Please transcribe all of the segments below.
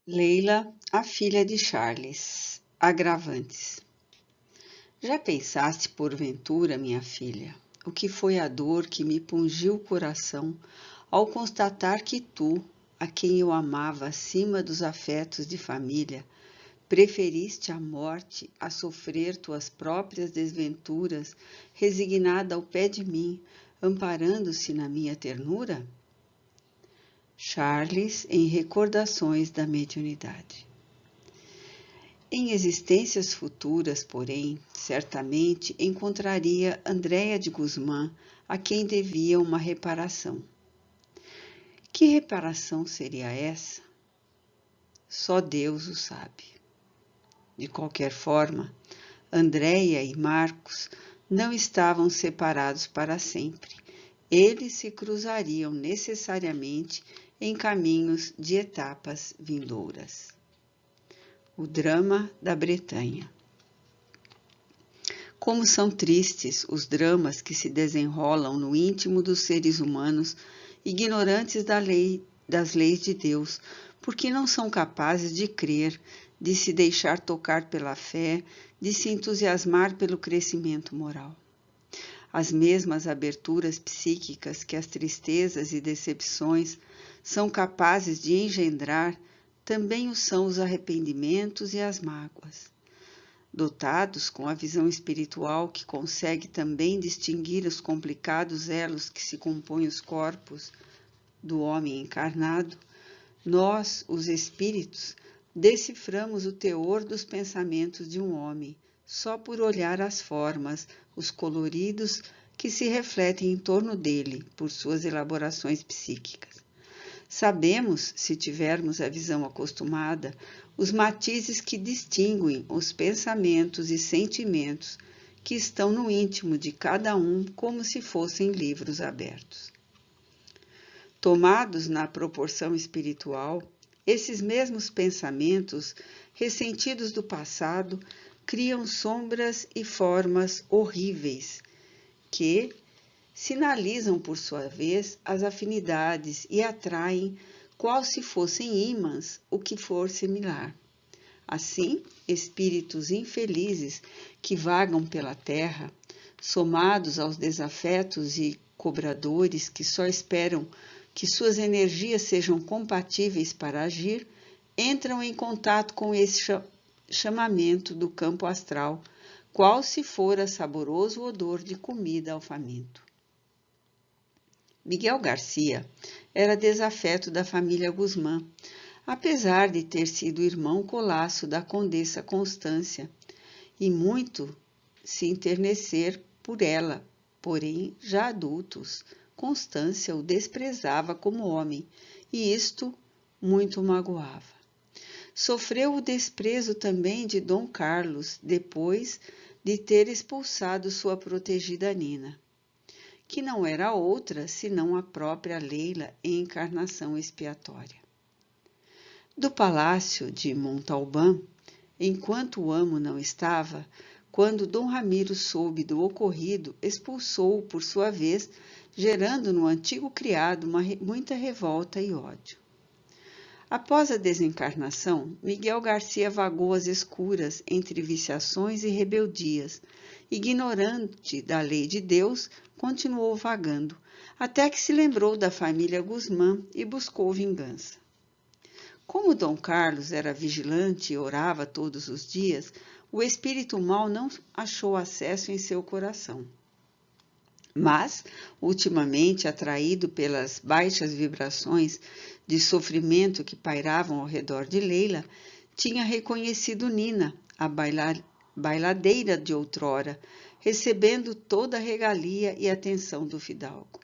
Leila, a filha de Charles. Agravantes. Já pensaste, porventura, minha filha, o que foi a dor que me pungiu o coração ao constatar que tu, a quem eu amava acima dos afetos de família, preferiste a morte a sofrer tuas próprias desventuras, resignada ao pé de mim, amparando-se na minha ternura? Charles, em Recordações da Mediunidade. Em existências futuras, porém, certamente encontraria Andréia de Guzmán, a quem devia uma reparação. Que reparação seria essa? Só Deus o sabe. De qualquer forma, Andréia e Marcos não estavam separados para sempre. Eles se cruzariam necessariamente em caminhos de etapas vindouras. O drama da Bretanha. Como são tristes os dramas que se desenrolam no íntimo dos seres humanos, ignorantes das leis de Deus, porque não são capazes de crer, de se deixar tocar pela fé, de se entusiasmar pelo crescimento moral. As mesmas aberturas psíquicas que as tristezas e decepções são capazes de engendrar, também o são os arrependimentos e as mágoas. Dotados com a visão espiritual que consegue também distinguir os complicados elos que se compõem os corpos do homem encarnado, nós, os espíritos, deciframos o teor dos pensamentos de um homem, só por olhar as formas, os coloridos que se refletem em torno dele por suas elaborações psíquicas. Sabemos, se tivermos a visão acostumada, os matizes que distinguem os pensamentos e sentimentos que estão no íntimo de cada um como se fossem livros abertos. Tomados na proporção espiritual, esses mesmos pensamentos, ressentidos do passado, criam sombras e formas horríveis que sinalizam, por sua vez, as afinidades e atraem, qual se fossem ímãs, o que for similar. Assim, espíritos infelizes que vagam pela terra, somados aos desafetos e cobradores que só esperam que suas energias sejam compatíveis para agir, entram em contato com esse chamamento do campo astral, qual se fora saboroso odor de comida ao faminto. Miguel Garcia era desafeto da família Guzmán, apesar de ter sido irmão colasso da Condessa Constância, e muito se enternecer por ela, porém, já adultos, Constância o desprezava como homem, e isto muito magoava. Sofreu o desprezo também de Dom Carlos, depois de ter expulsado sua protegida Nina, que não era outra senão a própria Leila em encarnação expiatória. Do palácio de Montalbán, enquanto o amo não estava, quando Dom Ramiro soube do ocorrido, expulsou-o por sua vez, gerando no antigo criado muita revolta e ódio. Após a desencarnação, Miguel Garcia vagou às escuras entre viciações e rebeldias. Ignorante da lei de Deus, continuou vagando, até que se lembrou da família Guzmán e buscou vingança. Como Dom Carlos era vigilante e orava todos os dias, o espírito mau não achou acesso em seu coração. Mas, ultimamente atraído pelas baixas vibrações de sofrimento que pairavam ao redor de Leila, tinha reconhecido Nina, a bailadeira de outrora, recebendo toda a regalia e atenção do fidalgo.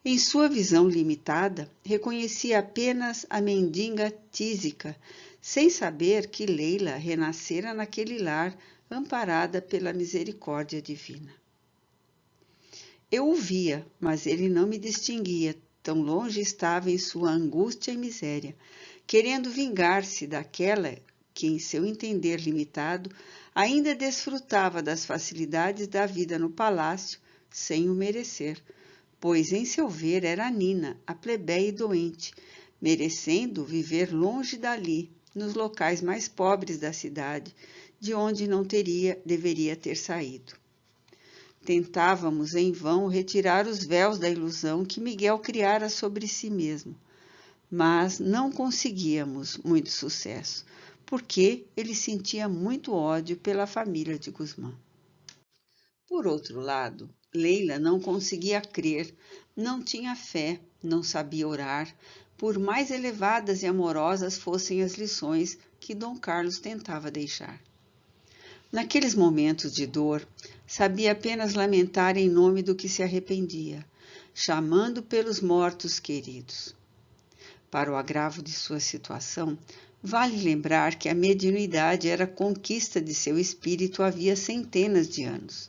Em sua visão limitada, reconhecia apenas a mendiga tísica, sem saber que Leila renascera naquele lar amparada pela misericórdia divina. Eu o via, mas ele não me distinguia, tão longe estava em sua angústia e miséria, querendo vingar-se daquela que, em seu entender limitado, ainda desfrutava das facilidades da vida no palácio, sem o merecer, pois, em seu ver, era Nina, a plebeia e doente, merecendo viver longe dali, nos locais mais pobres da cidade, de onde não deveria ter saído. Tentávamos em vão retirar os véus da ilusão que Miguel criara sobre si mesmo, mas não conseguíamos muito sucesso, porque ele sentia muito ódio pela família de Guzmán. Por outro lado, Leila não conseguia crer, não tinha fé, não sabia orar, por mais elevadas e amorosas fossem as lições que Dom Carlos tentava deixar. Naqueles momentos de dor, sabia apenas lamentar em nome do que se arrependia, chamando pelos mortos queridos. Para o agravo de sua situação, vale lembrar que a mediunidade era conquista de seu espírito havia centenas de anos,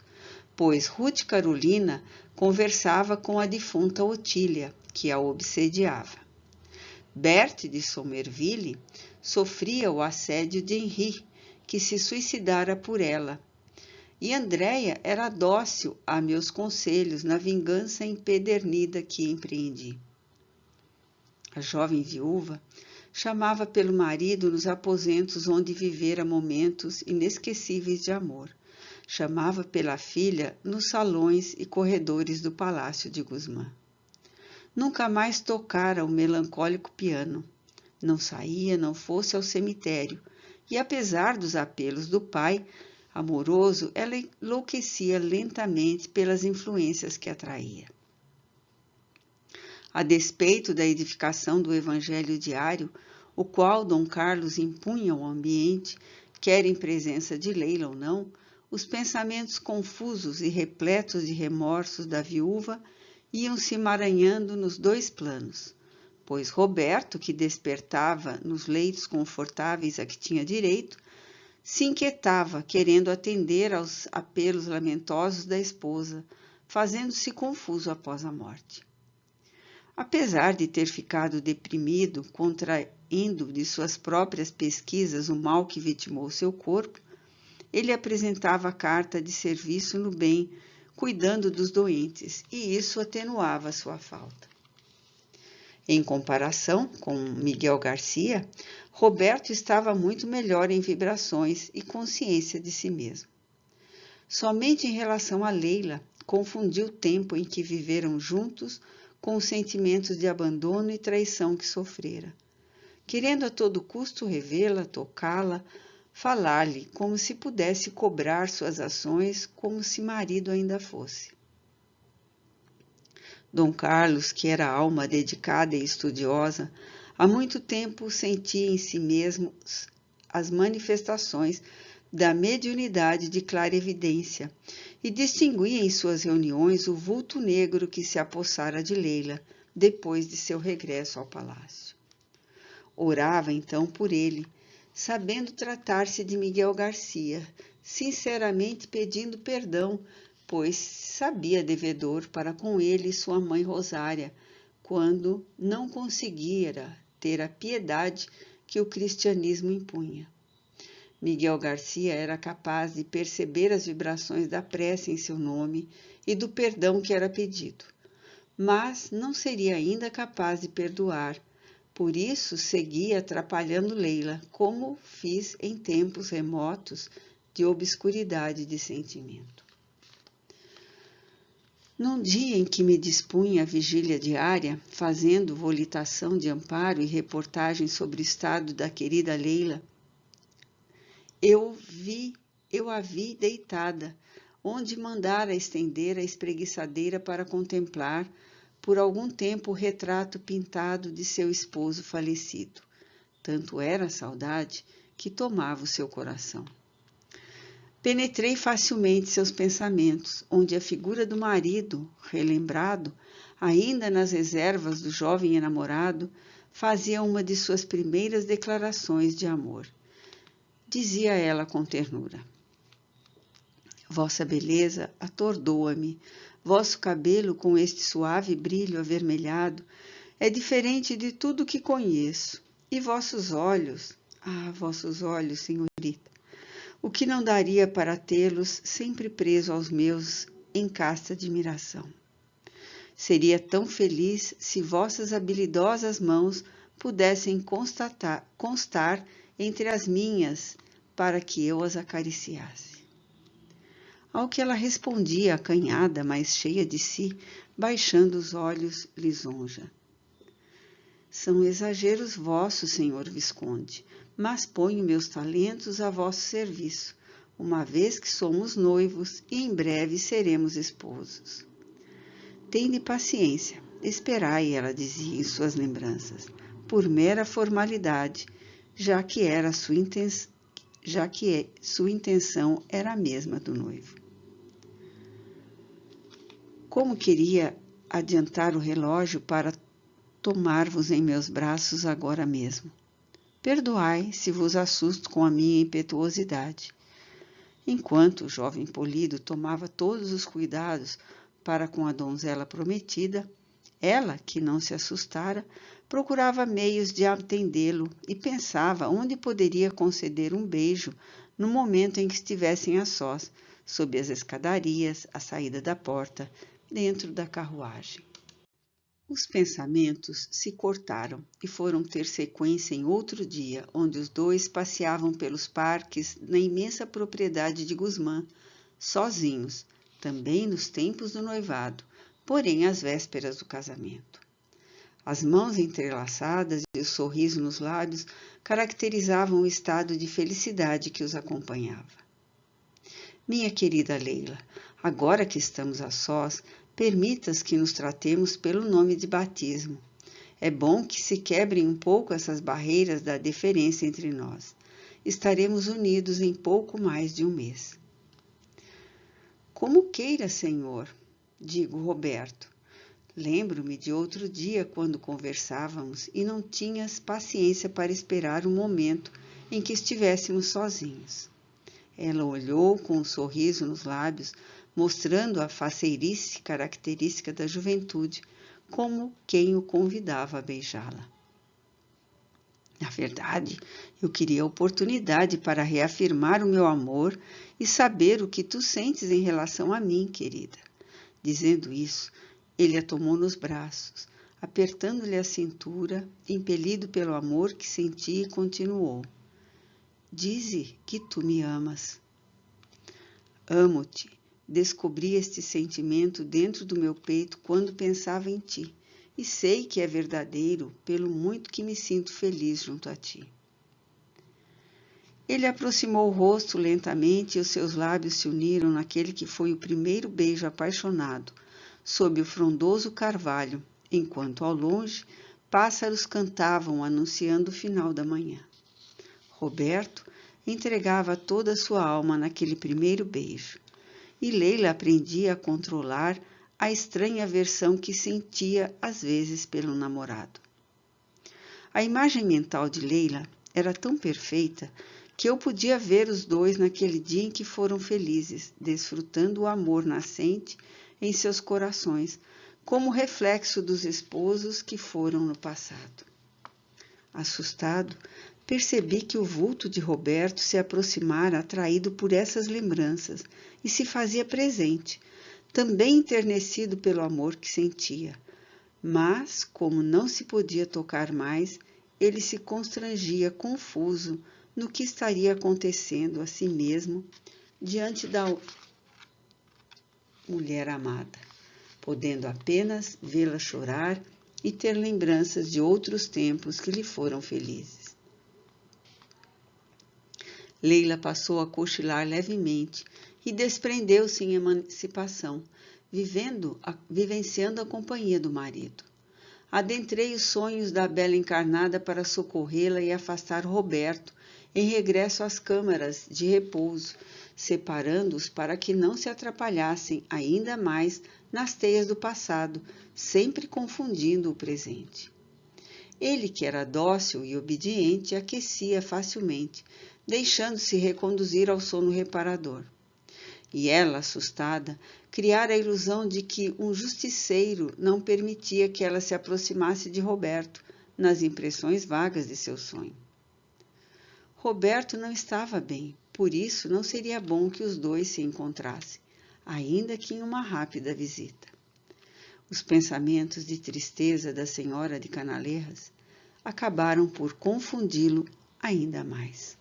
pois Ruth Carolina conversava com a defunta Otília, que a obsediava. Berthe de Somerville sofria o assédio de Henri, que se suicidara por ela, e Andréia era dócil a meus conselhos na vingança empedernida que empreendi. A jovem viúva chamava pelo marido nos aposentos onde vivera momentos inesquecíveis de amor. Chamava pela filha nos salões e corredores do palácio de Guzmán. Nunca mais tocara o melancólico piano. Não saía, não fosse ao cemitério, e apesar dos apelos do pai amoroso, ela enlouquecia lentamente pelas influências que atraía. A despeito da edificação do evangelho diário, o qual Dom Carlos impunha ao ambiente, quer em presença de Leila ou não, os pensamentos confusos e repletos de remorsos da viúva iam se emaranhando nos dois planos, pois Roberto, que despertava nos leitos confortáveis a que tinha direito, se inquietava, querendo atender aos apelos lamentosos da esposa, fazendo-se confuso após a morte. Apesar de ter ficado deprimido, contraindo de suas próprias pesquisas o mal que vitimou seu corpo, ele apresentava a carta de serviço no bem, cuidando dos doentes, e isso atenuava sua falta. Em comparação com Miguel Garcia, Roberto estava muito melhor em vibrações e consciência de si mesmo. Somente em relação a Leila, confundiu o tempo em que viveram juntos com os sentimentos de abandono e traição que sofrera, querendo a todo custo revê-la, tocá-la, falar-lhe como se pudesse cobrar suas ações como se marido ainda fosse. Dom Carlos, que era alma dedicada e estudiosa, há muito tempo sentia em si mesmo as manifestações da mediunidade de clarevidência e distinguia em suas reuniões o vulto negro que se apossara de Leila depois de seu regresso ao palácio. Orava então por ele, sabendo tratar-se de Miguel Garcia, sinceramente pedindo perdão, pois sabia devedor para com ele sua mãe Rosária, quando não conseguira ter a piedade que o cristianismo impunha. Miguel Garcia era capaz de perceber as vibrações da prece em seu nome e do perdão que era pedido, mas não seria ainda capaz de perdoar. Por isso seguia atrapalhando Leila, como fiz em tempos remotos de obscuridade de sentimento. Num dia em que me dispunha à vigília diária, fazendo volitação de amparo e reportagem sobre o estado da querida Leila, eu a vi deitada, onde mandara estender a espreguiçadeira para contemplar, por algum tempo, o retrato pintado de seu esposo falecido. Tanto era a saudade que tomava o seu coração. Penetrei facilmente seus pensamentos, onde a figura do marido, relembrado, ainda nas reservas do jovem enamorado, fazia uma de suas primeiras declarações de amor. Dizia ela com ternura: Vossa beleza atordoa-me, vosso cabelo com este suave brilho avermelhado é diferente de tudo que conheço, e vossos olhos, vossos olhos, senhorita, o que não daria para tê-los sempre preso aos meus em casta admiração. Seria tão feliz se vossas habilidosas mãos pudessem constar entre as minhas para que eu as acariciasse. Ao que ela respondia, acanhada, mas cheia de si, baixando os olhos, lisonja. São exageros vossos, senhor Visconde, mas ponho meus talentos a vosso serviço, uma vez que somos noivos e em breve seremos esposos. Tende paciência, esperai, ela dizia em suas lembranças, por mera formalidade, já que sua intenção era a mesma do noivo. Como queria adiantar o relógio para tomar-vos em meus braços agora mesmo. Perdoai se vos assusto com a minha impetuosidade. Enquanto o jovem polido tomava todos os cuidados para com a donzela prometida, ela, que não se assustara, procurava meios de atendê-lo e pensava onde poderia conceder um beijo no momento em que estivessem a sós, sob as escadarias, à saída da porta, dentro da carruagem. Os pensamentos se cortaram e foram ter sequência em outro dia, onde os dois passeavam pelos parques na imensa propriedade de Guzmán, sozinhos, também nos tempos do noivado, porém às vésperas do casamento. As mãos entrelaçadas e o sorriso nos lábios caracterizavam o estado de felicidade que os acompanhava. Minha querida Leila, agora que estamos a sós, permitas que nos tratemos pelo nome de batismo. É bom que se quebrem um pouco essas barreiras da deferência entre nós. Estaremos unidos em pouco mais de um mês. Como queira, senhor, digo Roberto. Lembro-me de outro dia quando conversávamos e não tinhas paciência para esperar o momento em que estivéssemos sozinhos. Ela olhou com um sorriso nos lábios, mostrando a faceirice característica da juventude, como quem o convidava a beijá-la. Na verdade, eu queria a oportunidade para reafirmar o meu amor e saber o que tu sentes em relação a mim, querida. Dizendo isso, ele a tomou nos braços, apertando-lhe a cintura, impelido pelo amor que sentia, e continuou. Dize que tu me amas. Amo-te. Descobri este sentimento dentro do meu peito quando pensava em ti, e sei que é verdadeiro pelo muito que me sinto feliz junto a ti. Ele aproximou o rosto lentamente e os seus lábios se uniram naquele que foi o primeiro beijo apaixonado, sob o frondoso carvalho, enquanto ao longe pássaros cantavam anunciando o final da manhã. Roberto entregava toda a sua alma naquele primeiro beijo, e Leila aprendia a controlar a estranha aversão que sentia às vezes pelo namorado. A imagem mental de Leila era tão perfeita que eu podia ver os dois naquele dia em que foram felizes, desfrutando o amor nascente em seus corações, como reflexo dos esposos que foram no passado. Assustado, percebi que o vulto de Roberto se aproximara atraído por essas lembranças e se fazia presente, também enternecido pelo amor que sentia. Mas, como não se podia tocar mais, ele se constrangia confuso no que estaria acontecendo a si mesmo diante da mulher amada, podendo apenas vê-la chorar e ter lembranças de outros tempos que lhe foram felizes. Leila passou a cochilar levemente e desprendeu-se em emancipação, vivenciando a companhia do marido. Adentrei os sonhos da bela encarnada para socorrê-la e afastar Roberto em regresso às câmaras de repouso, separando-os para que não se atrapalhassem ainda mais nas teias do passado, sempre confundindo o presente. Ele, que era dócil e obediente, aquecia facilmente, deixando-se reconduzir ao sono reparador. E ela, assustada, criara a ilusão de que um justiceiro não permitia que ela se aproximasse de Roberto, nas impressões vagas de seu sonho. Roberto não estava bem, por isso não seria bom que os dois se encontrassem, ainda que em uma rápida visita. Os pensamentos de tristeza da senhora de Canalejas acabaram por confundi-lo ainda mais.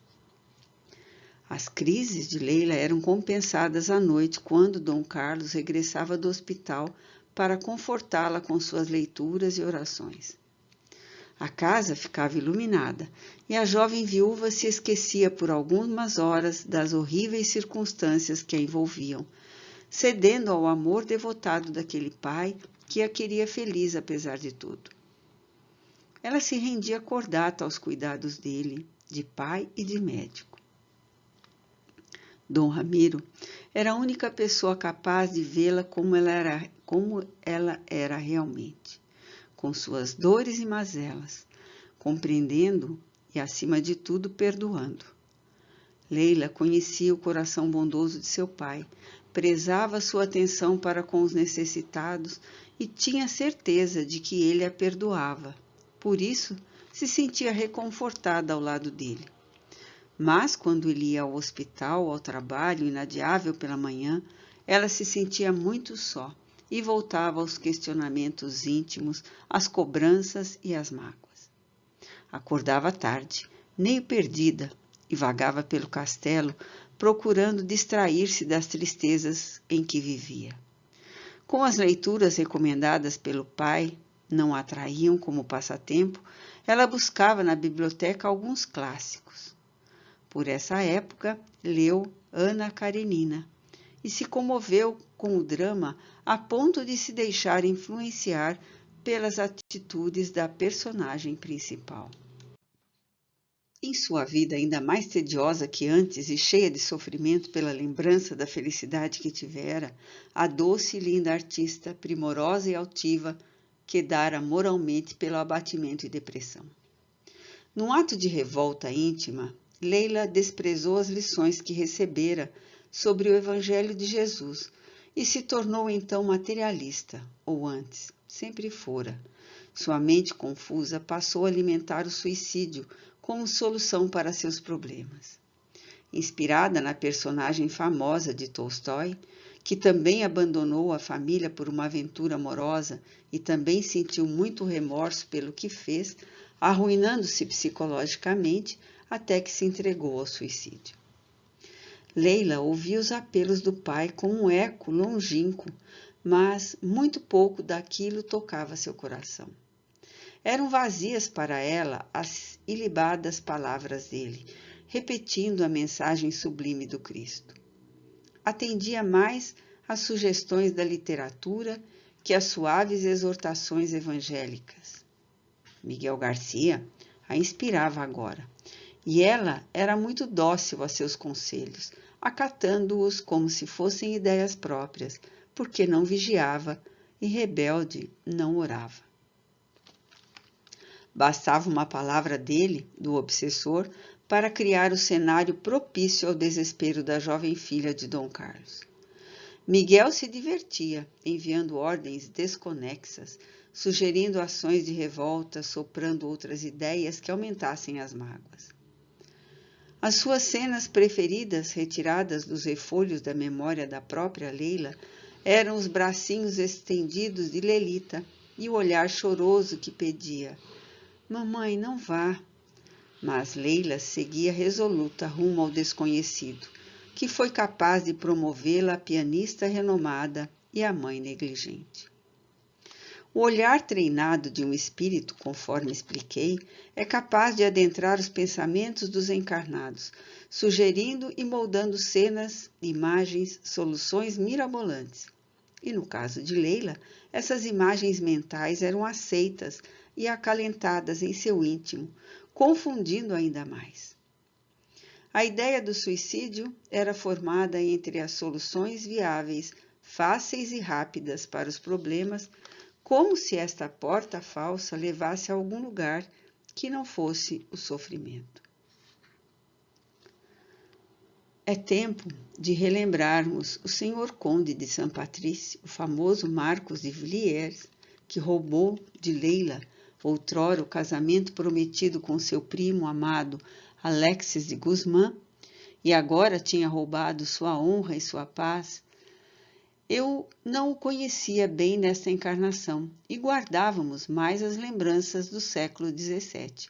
As crises de Leila eram compensadas à noite quando Dom Carlos regressava do hospital para confortá-la com suas leituras e orações. A casa ficava iluminada e a jovem viúva se esquecia por algumas horas das horríveis circunstâncias que a envolviam, cedendo ao amor devotado daquele pai que a queria feliz apesar de tudo. Ela se rendia cordata aos cuidados dele, de pai e de médico. Dom Ramiro era a única pessoa capaz de vê-la como ela era realmente, com suas dores e mazelas, compreendendo e, acima de tudo, perdoando. Leila conhecia o coração bondoso de seu pai, prezava sua atenção para com os necessitados e tinha certeza de que ele a perdoava. Por isso, se sentia reconfortada ao lado dele. Mas, quando ele ia ao hospital, ao trabalho, inadiável pela manhã, ela se sentia muito só e voltava aos questionamentos íntimos, às cobranças e às mágoas. Acordava tarde, meio perdida, e vagava pelo castelo, procurando distrair-se das tristezas em que vivia. Com as leituras recomendadas pelo pai, não a atraíam como passatempo, ela buscava na biblioteca alguns clássicos. Por essa época, leu Ana Karenina e se comoveu com o drama a ponto de se deixar influenciar pelas atitudes da personagem principal. Em sua vida ainda mais tediosa que antes e cheia de sofrimento pela lembrança da felicidade que tivera, a doce e linda artista, primorosa e altiva, quedara moralmente pelo abatimento e depressão. Num ato de revolta íntima, Leila desprezou as lições que recebera sobre o Evangelho de Jesus e se tornou então materialista, ou antes, sempre fora. Sua mente confusa passou a alimentar o suicídio como solução para seus problemas. Inspirada na personagem famosa de Tolstói, que também abandonou a família por uma aventura amorosa e também sentiu muito remorso pelo que fez, arruinando-se psicologicamente até que se entregou ao suicídio. Leila ouvia os apelos do pai com um eco longínquo, mas muito pouco daquilo tocava seu coração. Eram vazias para ela as ilibadas palavras dele, repetindo a mensagem sublime do Cristo. Atendia mais às sugestões da literatura que às suaves exortações evangélicas. Miguel Garcia a inspirava agora, e ela era muito dócil a seus conselhos, acatando-os como se fossem ideias próprias, porque não vigiava e, rebelde, não orava. Bastava uma palavra dele, do obsessor, para criar o cenário propício ao desespero da jovem filha de Dom Carlos. Miguel se divertia, enviando ordens desconexas, sugerindo ações de revolta, soprando outras ideias que aumentassem as mágoas. As suas cenas preferidas, retiradas dos refolhos da memória da própria Leila, eram os bracinhos estendidos de Lelita e o olhar choroso que pedia: "Mamãe, não vá." Mas Leila seguia resoluta rumo ao desconhecido, que foi capaz de promovê-la a pianista renomada e a mãe negligente. O olhar treinado de um espírito, conforme expliquei, é capaz de adentrar os pensamentos dos encarnados, sugerindo e moldando cenas, imagens, soluções mirabolantes. E no caso de Leila, essas imagens mentais eram aceitas e acalentadas em seu íntimo, confundindo ainda mais. A ideia do suicídio era formada entre as soluções viáveis, fáceis e rápidas para os problemas, como se esta porta falsa levasse a algum lugar que não fosse o sofrimento. É tempo de relembrarmos o senhor conde de Saint Patrice, o famoso Marcos de Villiers, que roubou de Leila outrora o casamento prometido com seu primo amado Alexis de Guzmán, e agora tinha roubado sua honra e sua paz. Eu não o conhecia bem nesta encarnação e guardávamos mais as lembranças do século XVII,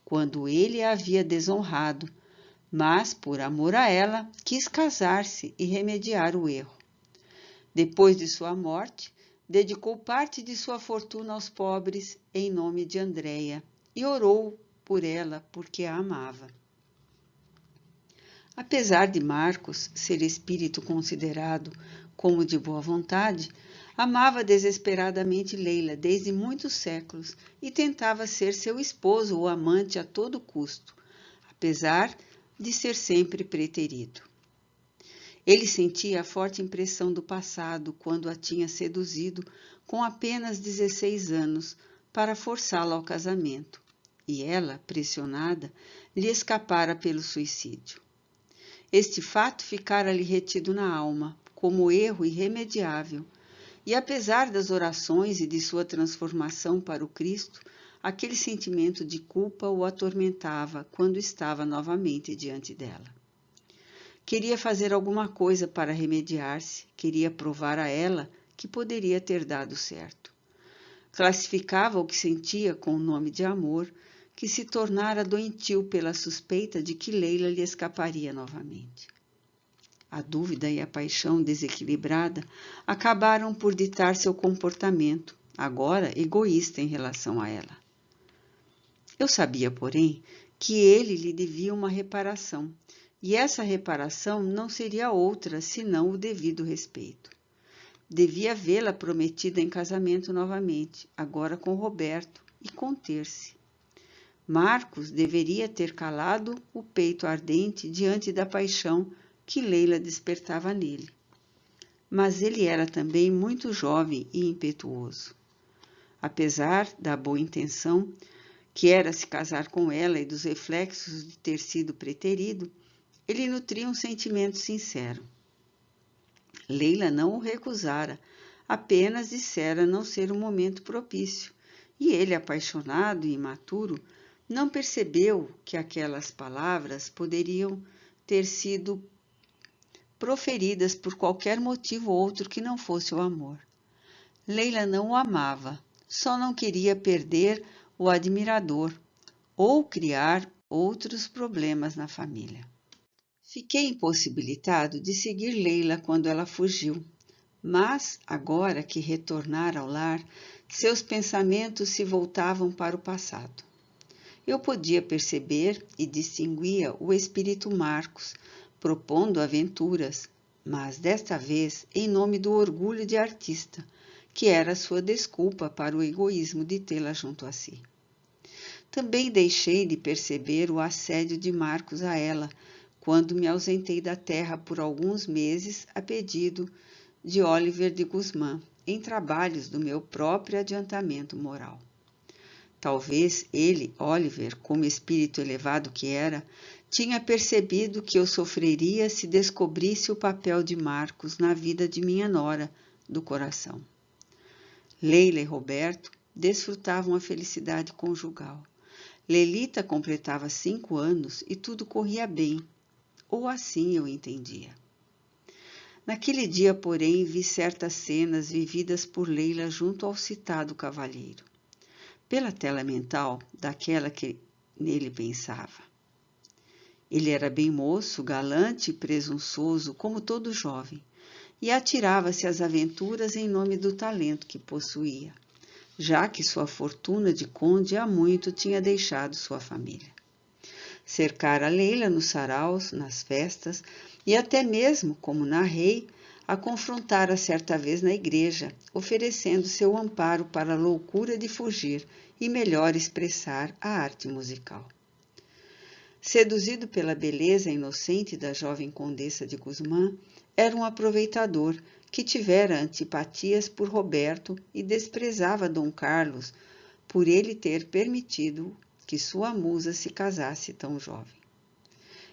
quando ele a havia desonrado, mas, por amor a ela, quis casar-se e remediar o erro. Depois de sua morte, dedicou parte de sua fortuna aos pobres em nome de Andreia e orou por ela porque a amava. Apesar de Marcos ser espírito considerado como de boa vontade, amava desesperadamente Leila desde muitos séculos e tentava ser seu esposo ou amante a todo custo, apesar de ser sempre preterido. Ele sentia a forte impressão do passado quando a tinha seduzido com apenas 16 anos para forçá-la ao casamento, e ela, pressionada, lhe escapara pelo suicídio. Este fato ficara-lhe retido na alma, como erro irremediável, e apesar das orações e de sua transformação para o Cristo, aquele sentimento de culpa o atormentava quando estava novamente diante dela. Queria fazer alguma coisa para remediar-se, queria provar a ela que poderia ter dado certo. Classificava o que sentia com o nome de amor, que se tornara doentio pela suspeita de que Leila lhe escaparia novamente. A dúvida e a paixão desequilibrada acabaram por ditar seu comportamento, agora egoísta em relação a ela. Eu sabia, porém, que ele lhe devia uma reparação, e essa reparação não seria outra senão o devido respeito. Devia vê-la prometida em casamento novamente, agora com Roberto, e conter-se. Marcos deveria ter calado o peito ardente diante da paixão que Leila despertava nele. Mas ele era também muito jovem e impetuoso. Apesar da boa intenção, que era se casar com ela e dos reflexos de ter sido preterido, ele nutria um sentimento sincero. Leila não o recusara, apenas dissera não ser um momento propício, e ele, apaixonado e imaturo, não percebeu que aquelas palavras poderiam ter sido proferidas por qualquer motivo outro que não fosse o amor. Leila não o amava, só não queria perder o admirador ou criar outros problemas na família. Fiquei impossibilitado de seguir Leila quando ela fugiu, mas, agora que retornara ao lar, seus pensamentos se voltavam para o passado. Eu podia perceber e distinguia o espírito Marcos, propondo aventuras, mas desta vez em nome do orgulho de artista, que era sua desculpa para o egoísmo de tê-la junto a si. Também deixei de perceber o assédio de Marcos a ela, quando me ausentei da terra por alguns meses a pedido de Oliver de Guzmán, em trabalhos do meu próprio adiantamento moral. Talvez ele, Oliver, como espírito elevado que era, tinha percebido que eu sofreria se descobrisse o papel de Marcos na vida de minha nora do coração. Leila e Roberto desfrutavam a felicidade conjugal. Lelita completava 5 anos e tudo corria bem, ou assim eu entendia. Naquele dia, porém, vi certas cenas vividas por Leila junto ao citado cavalheiro, pela tela mental daquela que nele pensava. Ele era bem moço, galante e presunçoso, como todo jovem, e atirava-se às aventuras em nome do talento que possuía, já que sua fortuna de conde há muito tinha deixado sua família. Cercara Leila nos saraus, nas festas, e até mesmo, como narrei, a confrontara certa vez na igreja, oferecendo seu amparo para a loucura de fugir e melhor expressar a arte musical. Seduzido pela beleza inocente da jovem condessa de Guzmán, era um aproveitador que tivera antipatias por Roberto e desprezava Dom Carlos por ele ter permitido que sua musa se casasse tão jovem.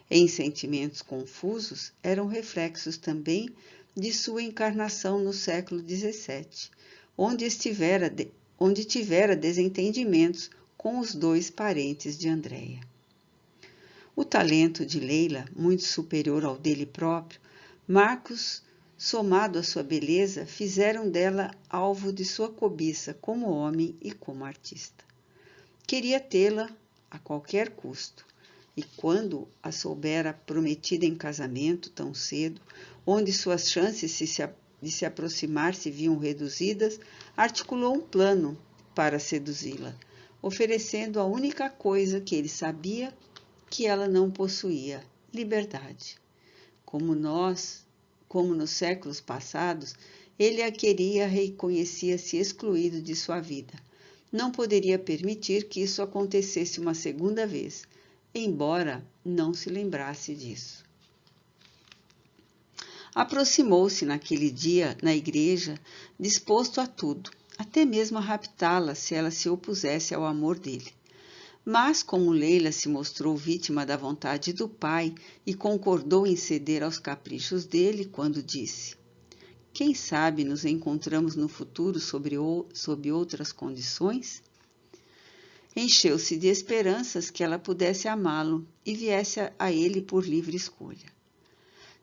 Em sentimentos confusos, eram reflexos também de sua encarnação no século XVII, onde tivera desentendimentos com os 2 parentes de Andreia. O talento de Leila, muito superior ao dele próprio, Marcos somado à sua beleza, fizeram dela alvo de sua cobiça como homem e como artista. Queria tê-la a qualquer custo, e quando a soubera prometida em casamento tão cedo, onde suas chances de se aproximar se viam reduzidas, articulou um plano para seduzi-la, oferecendo a única coisa que ele sabia que ela não possuía: liberdade. Como nos séculos passados, ele a queria, reconhecia-se excluído de sua vida. Não poderia permitir que isso acontecesse uma segunda vez, embora não se lembrasse disso. Aproximou-se naquele dia, na igreja, disposto a tudo, até mesmo a raptá-la se ela se opusesse ao amor dele. Mas, como Leila se mostrou vítima da vontade do pai e concordou em ceder aos caprichos dele quando disse: "Quem sabe nos encontramos no futuro sob outras condições?", encheu-se de esperanças que ela pudesse amá-lo e viesse a ele por livre escolha.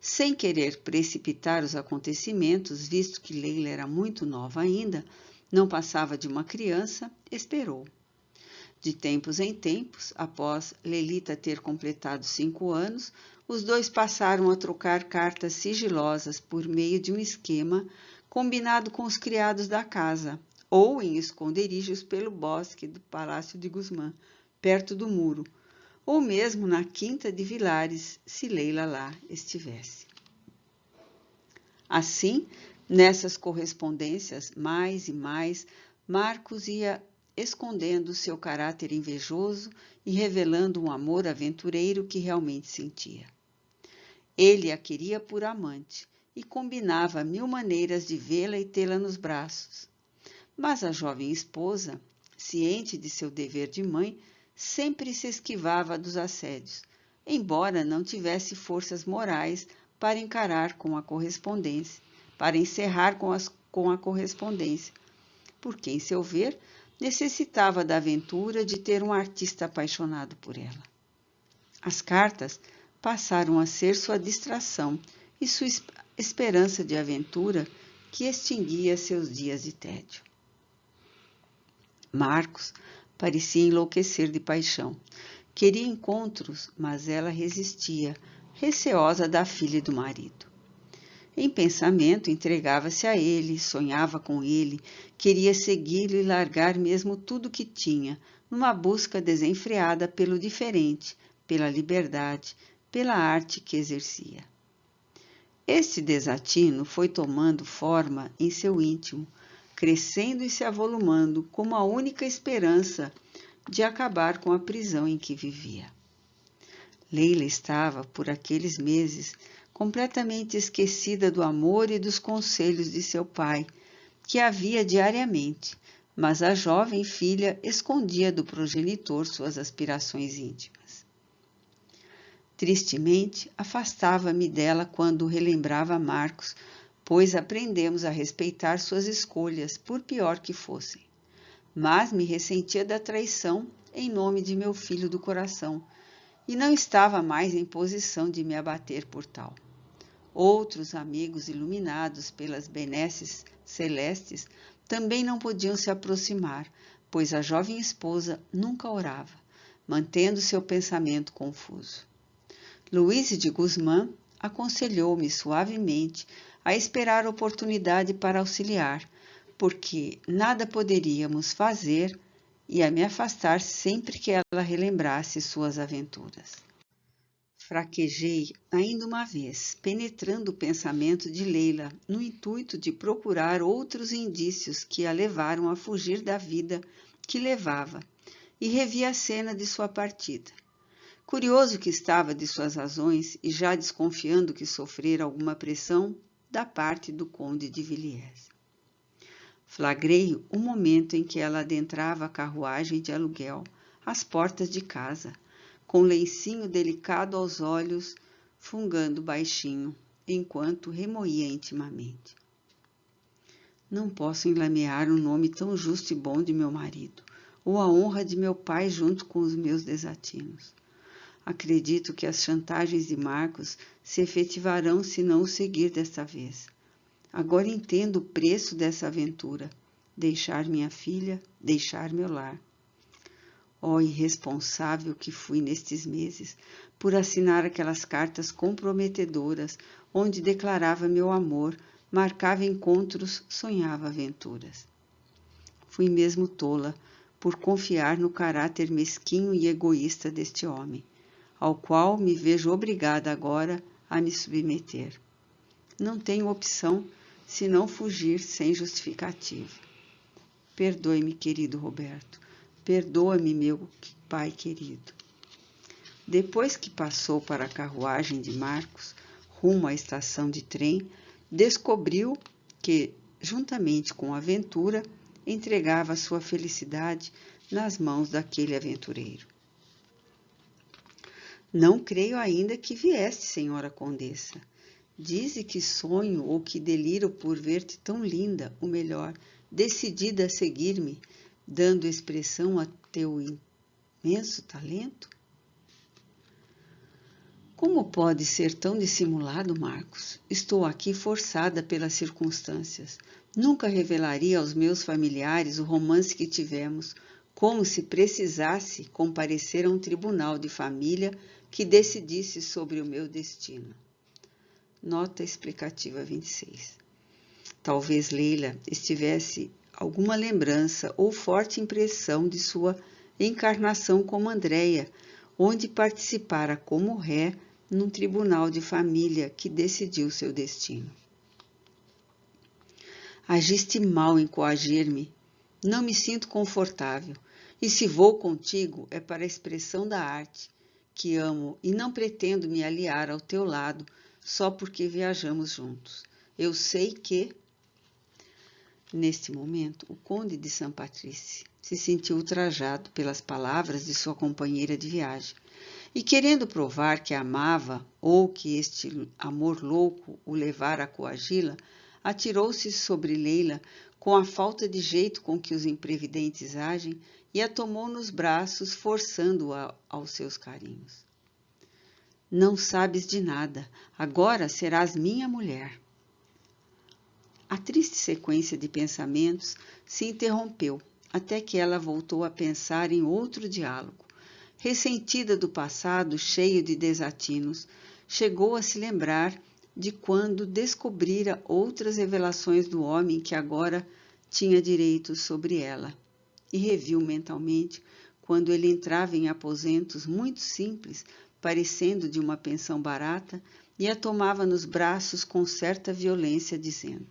Sem querer precipitar os acontecimentos, visto que Leila era muito nova ainda, não passava de uma criança, esperou. De tempos em tempos, após Lelita ter completado 5 anos, os dois passaram a trocar cartas sigilosas por meio de um esquema combinado com os criados da casa, ou em esconderijos pelo bosque do Palácio de Guzmán, perto do muro, ou mesmo na quinta de Vilares, se Leila lá estivesse. Assim, nessas correspondências, mais e mais, Marcos ia escondendo seu caráter invejoso e revelando um amor aventureiro que realmente sentia. Ele a queria por amante e combinava 1000 maneiras de vê-la e tê-la nos braços. Mas a jovem esposa, ciente de seu dever de mãe, sempre se esquivava dos assédios, embora não tivesse forças morais para encarar com a correspondência, para encerrar com a correspondência, porque, em seu ver, necessitava da aventura de ter um artista apaixonado por ela. As cartas passaram a ser sua distração e sua esperança de aventura que extinguia seus dias de tédio. Marcos parecia enlouquecer de paixão. Queria encontros, mas ela resistia, receosa da filha e do marido. Em pensamento, entregava-se a ele, sonhava com ele, queria segui-lo e largar mesmo tudo que tinha, numa busca desenfreada pelo diferente, pela liberdade, pela arte que exercia. Este desatino foi tomando forma em seu íntimo, crescendo e se avolumando como a única esperança de acabar com a prisão em que vivia. Leila estava, por aqueles meses, completamente esquecida do amor e dos conselhos de seu pai, que a via diariamente, mas a jovem filha escondia do progenitor suas aspirações íntimas. Tristemente, afastava-me dela quando relembrava Marcos, pois aprendemos a respeitar suas escolhas, por pior que fossem. Mas me ressentia da traição em nome de meu filho do coração, e não estava mais em posição de me abater por tal. Outros amigos iluminados pelas benesses celestes também não podiam se aproximar, pois a jovem esposa nunca orava, mantendo seu pensamento confuso. Luís de Guzmán aconselhou-me suavemente a esperar oportunidade para auxiliar, porque nada poderíamos fazer, e a me afastar sempre que ela relembrasse suas aventuras. Fraquejei ainda uma vez, penetrando o pensamento de Leila, no intuito de procurar outros indícios que a levaram a fugir da vida que levava, e revi a cena de sua partida. Curioso que estava de suas razões e já desconfiando que sofrera alguma pressão da parte do conde de Villiers. Flagrei o momento em que ela adentrava a carruagem de aluguel, às portas de casa, com lencinho delicado aos olhos, fungando baixinho, enquanto remoía intimamente. Não posso enlamear o nome tão justo e bom de meu marido, ou a honra de meu pai junto com os meus desatinos. Acredito que as chantagens de Marcos se efetivarão se não o seguir desta vez. Agora entendo o preço dessa aventura. Deixar minha filha, deixar meu lar. Ó irresponsável que fui nestes meses, por assinar aquelas cartas comprometedoras, onde declarava meu amor, marcava encontros, sonhava aventuras. Fui mesmo tola, por confiar no caráter mesquinho e egoísta deste homem, ao qual me vejo obrigada agora a me submeter. Não tenho opção senão fugir sem justificativa. Perdoe-me, querido Roberto. Perdoa-me, meu pai querido. Depois que passou para a carruagem de Marcos, rumo à estação de trem, descobriu que, juntamente com a aventura, entregava sua felicidade nas mãos daquele aventureiro. Não creio ainda que vieste, senhora condessa. Dize que sonho ou que deliro por ver-te tão linda, ou melhor, decidida a seguir-me, dando expressão a teu imenso talento? Como pode ser tão dissimulado, Marcos? Estou aqui forçada pelas circunstâncias. Nunca revelaria aos meus familiares o romance que tivemos, como se precisasse comparecer a um tribunal de família que decidisse sobre o meu destino. Nota explicativa 26. Talvez Leila estivesse alguma lembrança ou forte impressão de sua encarnação como Andréia, onde participara como ré num tribunal de família que decidiu seu destino. Agiste mal em coagir-me. Não me sinto confortável, e se vou contigo é para a expressão da arte, que amo e não pretendo me aliar ao teu lado só porque viajamos juntos. Eu sei que... Neste momento, o conde de São Patrício se sentiu ultrajado pelas palavras de sua companheira de viagem e, querendo provar que a amava ou que este amor louco o levara a coagi-la, atirou-se sobre Leila com a falta de jeito com que os imprevidentes agem e a tomou nos braços, forçando-a aos seus carinhos. Não sabes de nada, agora serás minha mulher. A triste sequência de pensamentos se interrompeu, até que ela voltou a pensar em outro diálogo. Ressentida do passado, cheio de desatinos, chegou a se lembrar de quando descobrira outras revelações do homem que agora tinha direitos sobre ela, e reviu mentalmente quando ele entrava em aposentos muito simples, parecendo de uma pensão barata, e a tomava nos braços com certa violência, dizendo: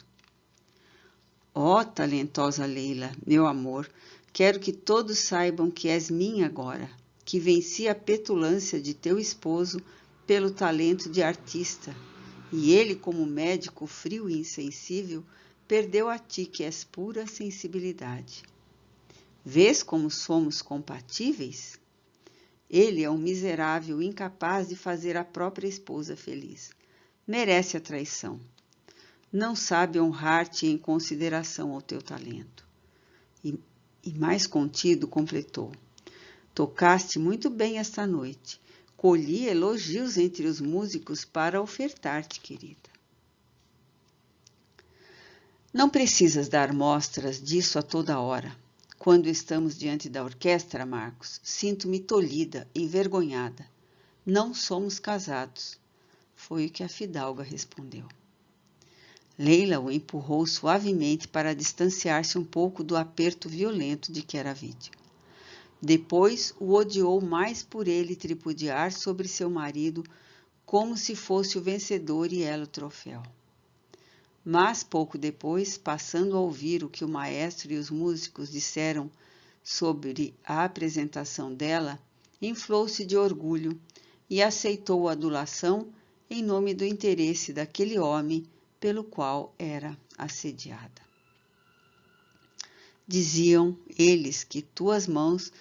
ó, talentosa Leila, meu amor, quero que todos saibam que és minha agora, que venci a petulância de teu esposo pelo talento de artista, e ele, como médico frio e insensível, perdeu a ti, que és pura sensibilidade. Vês como somos compatíveis? Ele é um miserável incapaz de fazer a própria esposa feliz. Merece a traição. Não sabe honrar-te em consideração ao teu talento. E mais contido completou: tocaste muito bem esta noite. Colhi elogios entre os músicos para ofertar-te, querida. Não precisas dar mostras disso a toda hora. Quando estamos diante da orquestra, Marcos, sinto-me tolhida, envergonhada. Não somos casados. Foi o que a fidalga respondeu. Leila o empurrou suavemente para distanciar-se um pouco do aperto violento de que era vítima. Depois o odiou mais por ele tripudiar sobre seu marido como se fosse o vencedor e ela o troféu. Mas pouco depois, passando a ouvir o que o maestro e os músicos disseram sobre a apresentação dela, inflou-se de orgulho e aceitou a adulação em nome do interesse daquele homem pelo qual era assediada. Diziam eles que tuas mãos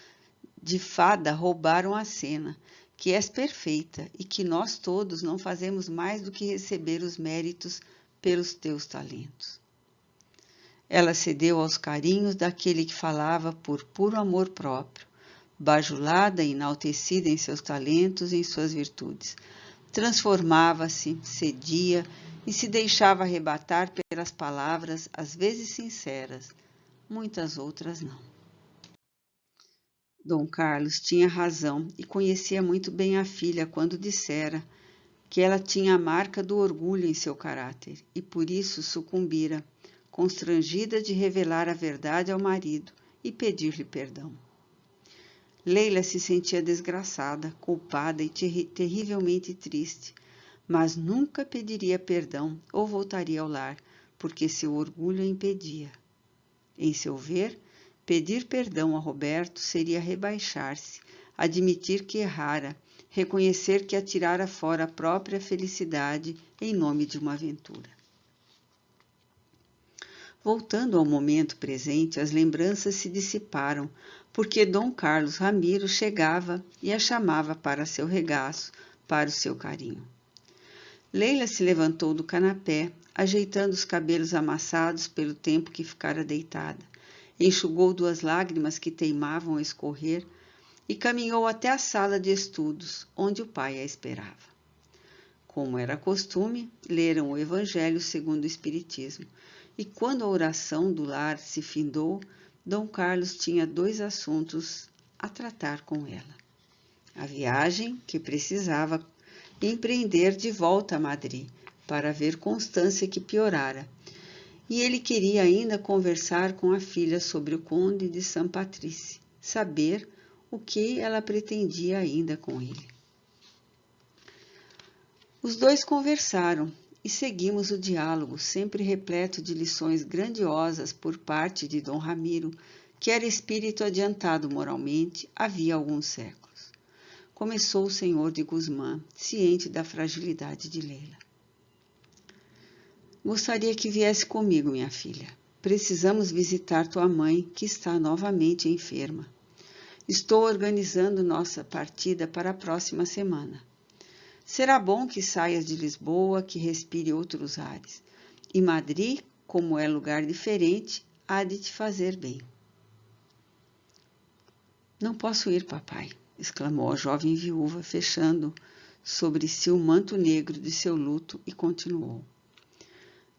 de fada roubaram a cena, que és perfeita e que nós todos não fazemos mais do que receber os méritos pelos teus talentos. Ela cedeu aos carinhos daquele que falava por puro amor próprio, bajulada e enaltecida em seus talentos e em suas virtudes, transformava-se, cedia e se deixava arrebatar pelas palavras, às vezes sinceras, muitas outras não. Dom Carlos tinha razão e conhecia muito bem a filha quando dissera que ela tinha a marca do orgulho em seu caráter e por isso sucumbira, constrangida de revelar a verdade ao marido e pedir-lhe perdão. Leila se sentia desgraçada, culpada e terrivelmente triste, mas nunca pediria perdão ou voltaria ao lar, porque seu orgulho a impedia. Em seu ver, pedir perdão a Roberto seria rebaixar-se, admitir que errara, reconhecer que atirara fora a própria felicidade em nome de uma aventura. Voltando ao momento presente, as lembranças se dissiparam, porque Dom Carlos Ramiro chegava e a chamava para seu regaço, para o seu carinho. Leila se levantou do canapé, ajeitando os cabelos amassados pelo tempo que ficara deitada, enxugou 2 lágrimas que teimavam a escorrer e caminhou até a sala de estudos, onde o pai a esperava. Como era costume, leram o Evangelho segundo o Espiritismo, e quando a oração do lar se findou, Dom Carlos tinha 2 assuntos a tratar com ela. A viagem que precisava empreender de volta a Madrid, para ver Constância que piorara, e ele queria ainda conversar com a filha sobre o conde de São Patrício, saber o que ela pretendia ainda com ele. Os 2 conversaram e seguimos o diálogo, sempre repleto de lições grandiosas por parte de Dom Ramiro, que era espírito adiantado moralmente havia alguns séculos. Começou o senhor de Guzmán, ciente da fragilidade de Leila. Gostaria que viesse comigo, minha filha. Precisamos visitar tua mãe, que está novamente enferma. Estou organizando nossa partida para a próxima semana. Será bom que saias de Lisboa, que respire outros ares. E Madrid, como é lugar diferente, há de te fazer bem. Não posso ir, papai, exclamou a jovem viúva, fechando sobre si o manto negro de seu luto e continuou.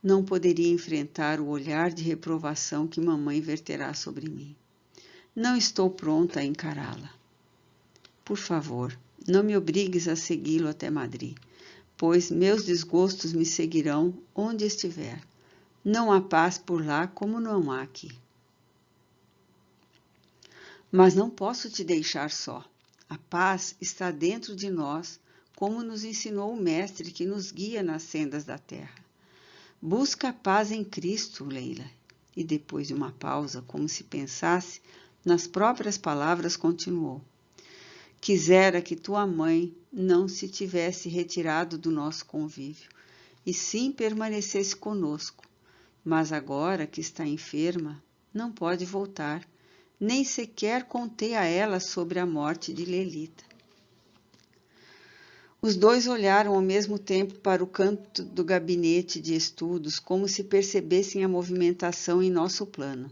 Não poderia enfrentar o olhar de reprovação que mamãe verterá sobre mim. Não estou pronta a encará-la. Por favor, não me obrigues a segui-lo até Madrid, pois meus desgostos me seguirão onde estiver. Não há paz por lá como não há aqui. Mas não posso te deixar só. A paz está dentro de nós, como nos ensinou o Mestre que nos guia nas sendas da terra. Busca a paz em Cristo, Leila. E depois de uma pausa, como se pensasse, nas próprias palavras continuou. Quisera que tua mãe não se tivesse retirado do nosso convívio, e sim permanecesse conosco. Mas agora que está enferma, não pode voltar. Nem sequer contei a ela sobre a morte de Lelita. Os 2 olharam ao mesmo tempo para o canto do gabinete de estudos, como se percebessem a movimentação em nosso plano.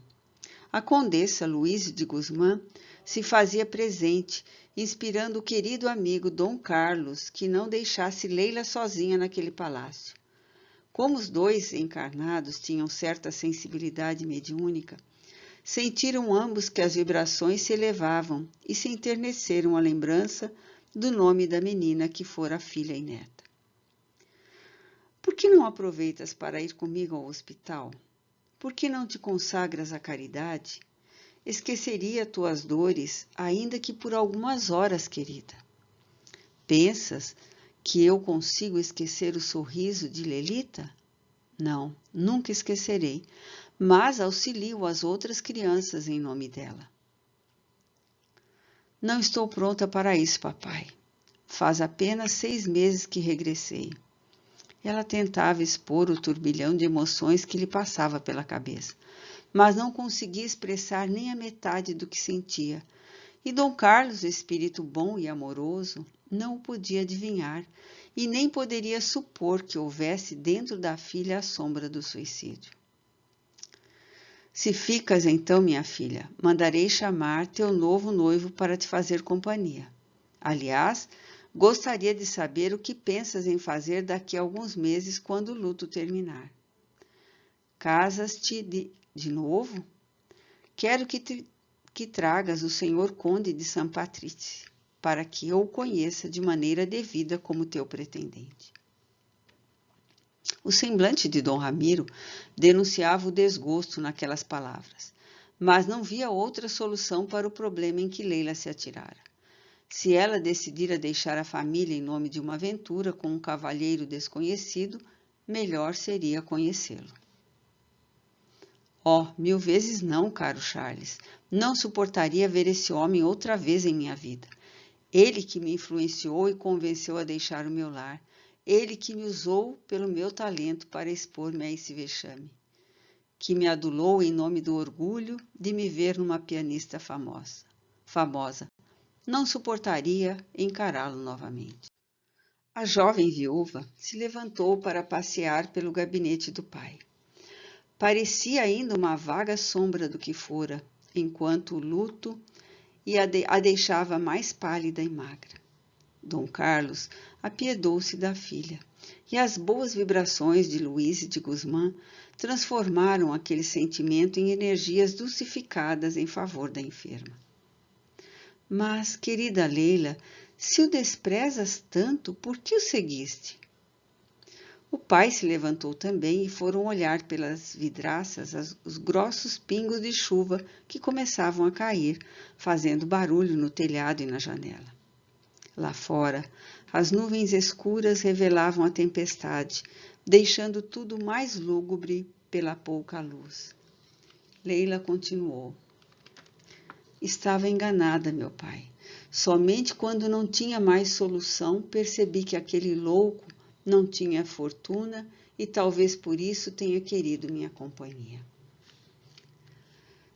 A condessa Luísa de Guzmán se fazia presente, inspirando o querido amigo Dom Carlos que não deixasse Leila sozinha naquele palácio. Como os 2 encarnados tinham certa sensibilidade mediúnica, sentiram ambos que as vibrações se elevavam e se enterneceram à lembrança do nome da menina que fora filha e neta. Por que não aproveitas para ir comigo ao hospital? Por que não te consagras à caridade? Esqueceria tuas dores, ainda que por algumas horas, querida. Pensas que eu consigo esquecer o sorriso de Lelita? Não, nunca esquecerei, mas auxilio as outras crianças em nome dela. Não estou pronta para isso, papai. Faz apenas 6 meses que regressei. Ela tentava expor o turbilhão de emoções que lhe passava pela cabeça, mas não conseguia expressar nem a metade do que sentia. E Dom Carlos, espírito bom e amoroso, não o podia adivinhar e nem poderia supor que houvesse dentro da filha a sombra do suicídio. Se ficas então, minha filha, mandarei chamar teu novo noivo para te fazer companhia. Aliás, Gostaria de saber o que pensas em fazer daqui a alguns meses quando o luto terminar. Casas-te de novo? Quero que tragas o senhor conde de São Patrício, para que eu o conheça de maneira devida como teu pretendente. O semblante de Dom Ramiro denunciava o desgosto naquelas palavras, mas não via outra solução para o problema em que Leila se atirara. Se ela decidira deixar a família em nome de uma aventura com um cavalheiro desconhecido, melhor seria conhecê-lo. Oh, 1000 vezes não, caro Charles. Não suportaria ver esse homem outra vez em minha vida. Ele que me influenciou e convenceu a deixar o meu lar. Ele que me usou pelo meu talento para expor-me a esse vexame. Que me adulou em nome do orgulho de me ver numa pianista famosa. Não suportaria encará-lo novamente. A jovem viúva se levantou para passear pelo gabinete do pai. Parecia ainda uma vaga sombra do que fora, enquanto o luto a deixava mais pálida e magra. Dom Carlos apiedou-se da filha, e as boas vibrações de Luís de Guzmán transformaram aquele sentimento em energias dulcificadas em favor da enferma. Mas, querida Leila, se o desprezas tanto, por que o seguiste? O pai se levantou também e foram olhar pelas vidraças os grossos pingos de chuva que começavam a cair, fazendo barulho no telhado e na janela. Lá fora, as nuvens escuras revelavam a tempestade, deixando tudo mais lúgubre pela pouca luz. Leila continuou. Estava enganada, meu pai. Somente quando não tinha mais solução, percebi que aquele louco não tinha fortuna e talvez por isso tenha querido minha companhia.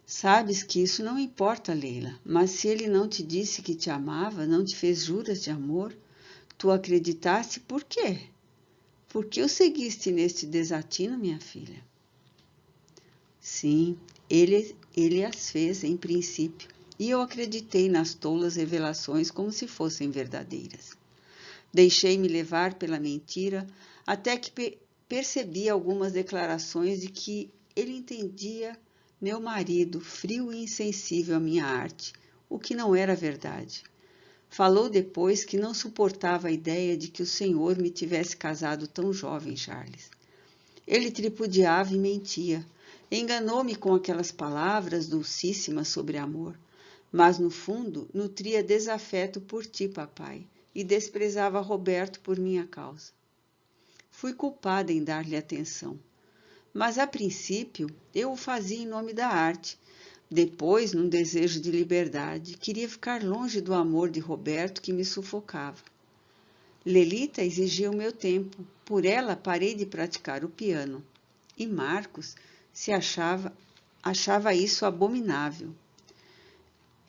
Sabes que isso não importa, Leila, mas se ele não te disse que te amava, não te fez juras de amor, tu acreditaste por quê? Por que o seguiste neste desatino, minha filha? Sim, ele as fez em princípio, e eu acreditei nas tolas revelações como se fossem verdadeiras. Deixei-me levar pela mentira, até que percebi algumas declarações de que ele entendia meu marido frio e insensível à minha arte, o que não era verdade. Falou depois que não suportava a ideia de que o senhor me tivesse casado tão jovem, Charles. Ele tripudiava e mentia. Enganou-me com aquelas palavras dulcíssimas sobre amor, mas no fundo nutria desafeto por ti, papai, e desprezava Roberto por minha causa. Fui culpada em dar-lhe atenção, mas a princípio eu o fazia em nome da arte. Depois, num desejo de liberdade, queria ficar longe do amor de Roberto que me sufocava. Lelita exigia o meu tempo, por ela parei de praticar o piano, e Marcos achava isso abominável.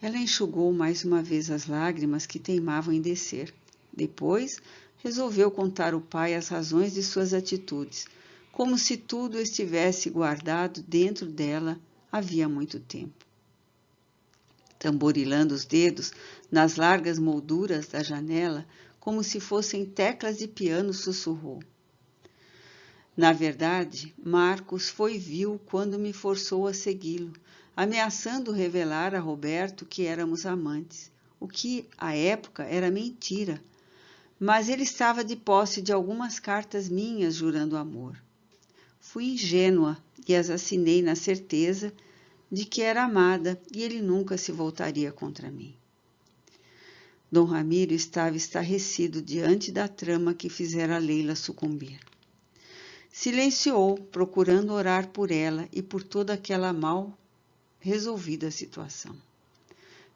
Ela enxugou mais uma vez as lágrimas que teimavam em descer. Depois, resolveu contar ao pai as razões de suas atitudes, como se tudo estivesse guardado dentro dela havia muito tempo. Tamborilando os dedos nas largas molduras da janela, como se fossem teclas de piano, sussurrou. Na verdade, Marcos foi vil quando me forçou a segui-lo, ameaçando revelar a Roberto que éramos amantes, o que, à época, era mentira. Mas ele estava de posse de algumas cartas minhas jurando amor. Fui ingênua e as assinei na certeza de que era amada e ele nunca se voltaria contra mim. Dom Ramiro estava estarrecido diante da trama que fizera Leila sucumbir. Silenciou, procurando orar por ela e por toda aquela mal resolvida situação.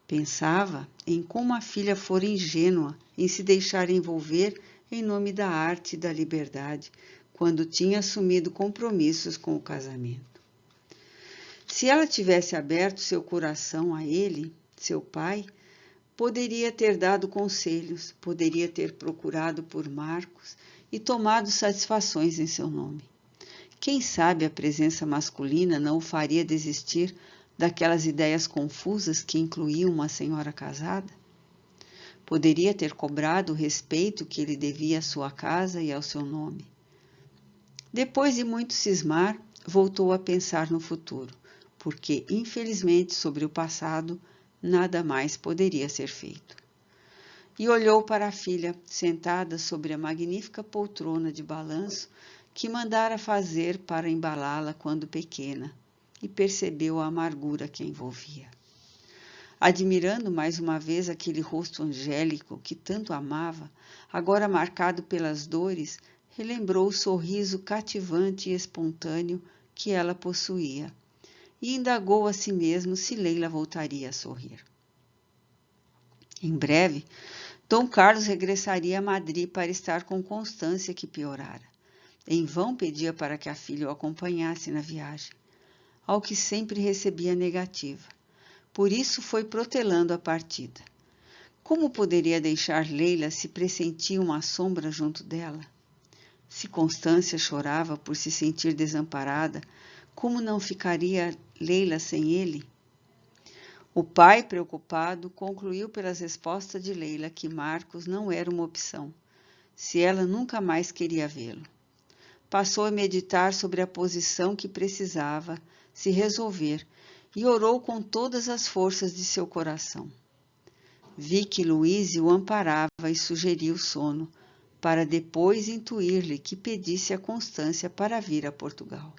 Pensava em como a filha fora ingênua em se deixar envolver em nome da arte e da liberdade, quando tinha assumido compromissos com o casamento. Se ela tivesse aberto seu coração a ele, seu pai, poderia ter dado conselhos, poderia ter procurado por Marcos e tomado satisfações em seu nome. Quem sabe a presença masculina não o faria desistir daquelas ideias confusas que incluíam uma senhora casada? Poderia ter cobrado o respeito que ele devia à sua casa e ao seu nome. Depois de muito cismar, voltou a pensar no futuro, porque, infelizmente, sobre o passado, nada mais poderia ser feito. E olhou para a filha, sentada sobre a magnífica poltrona de balanço que mandara fazer para embalá-la quando pequena, e percebeu a amargura que a envolvia. Admirando mais uma vez aquele rosto angélico que tanto amava, agora marcado pelas dores, relembrou o sorriso cativante e espontâneo que ela possuía, e indagou a si mesmo se Leila voltaria a sorrir. Em breve, Dom Carlos regressaria a Madrid para estar com Constância, que piorara. Em vão pedia para que a filha o acompanhasse na viagem, ao que sempre recebia negativa. Por isso foi protelando a partida. Como poderia deixar Leila se pressentia uma sombra junto dela? Se Constância chorava por se sentir desamparada, como não ficaria Leila sem ele? O pai, preocupado, concluiu pelas respostas de Leila que Marcos não era uma opção, se ela nunca mais queria vê-lo. Passou a meditar sobre a posição que precisava se resolver e orou com todas as forças de seu coração. Vi que Luíse o amparava e sugeriu o sono, para depois intuir-lhe que pedisse a Constância para vir a Portugal.